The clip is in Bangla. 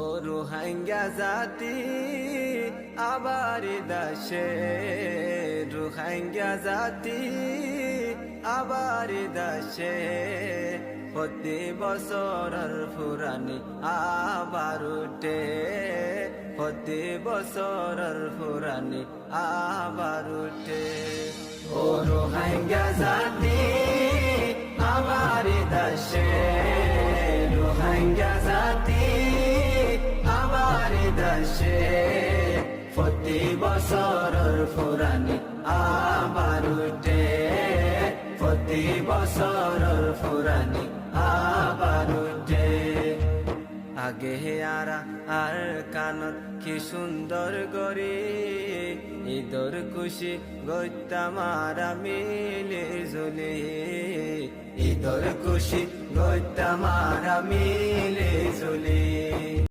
ও রোহিঙ্গা জাতি আবার দাসে, রোহিঙ্গা জাতি আবার দাসে, প্রতি বছরের ফুরানি আবার উঠে, প্রতি বছরের ফুরানি আবার উঠে। ও রোহিঙ্গা জাতি আবার দাসে, রোহিঙ্গা জাতি আবার দাসে, প্রতি বছরের ফুরানি আবার উঠে, প্রতি বছরের ফুরানি আবার উঠে। আগে আরা আর কানত কি সুন্দর গরি, ঈদর খুশি গইতামারা মিলে জুলি, ঈদর খুশি গইতামারা মিলে জুলি।